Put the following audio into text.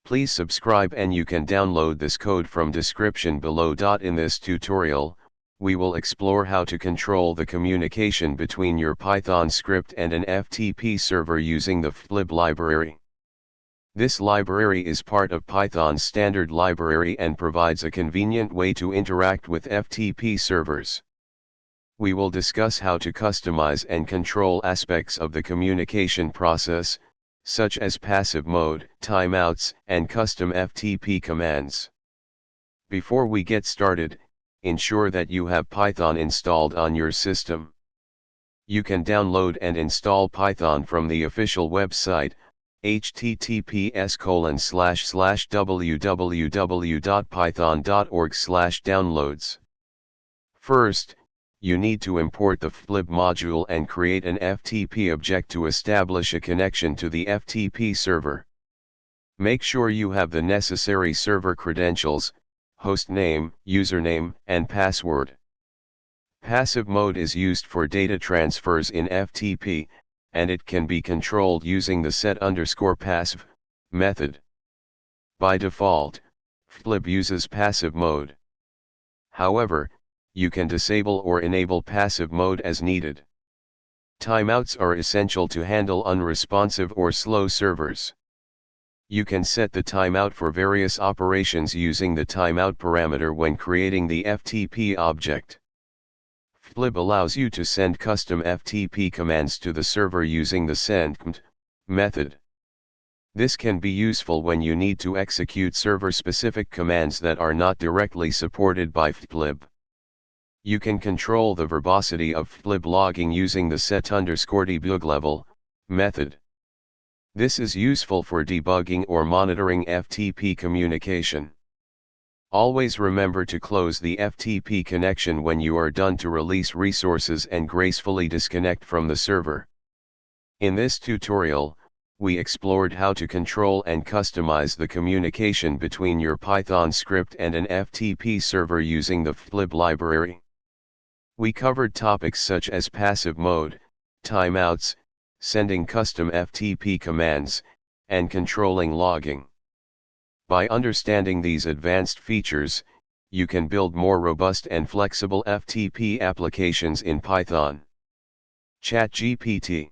Please subscribe and you can download this code from description below. In this tutorial, we will explore how to control the communication between your Python script and an FTP server using the ftplib library. This library is part of Python's standard library and provides a convenient way to interact with FTP servers. We will discuss how to customize and control aspects of the communication process, such as passive mode, timeouts, and custom FTP commands. Before we get started, ensure that you have Python installed on your system. You can download and install Python from the official website, https://www.python.org/downloads. First, you need to import the ftplib module and create an FTP object to establish a connection to the FTP server. Make sure you have the necessary server credentials, hostname, username, and password. Passive mode is used for data transfers in FTP, and it can be controlled using the set_passive method. By default, ftplib uses passive mode. However, you can disable or enable passive mode as needed. Timeouts are essential to handle unresponsive or slow servers. You can set the timeout for various operations using the timeout parameter when creating the FTP object. Ftplib allows you to send custom FTP commands to the server using the sendCommand method. This can be useful when you need to execute server-specific commands that are not directly supported by ftplib. You can control the verbosity of ftplib logging using the set_debug level method. This is useful for debugging or monitoring FTP communication. Always remember to close the FTP connection when you are done to release resources and gracefully disconnect from the server. In this tutorial, we explored how to control and customize the communication between your Python script and an FTP server using the ftplib library. We covered topics such as passive mode, timeouts, sending custom FTP commands, and controlling logging. By understanding these advanced features, you can build more robust and flexible FTP applications in Python. ChatGPT.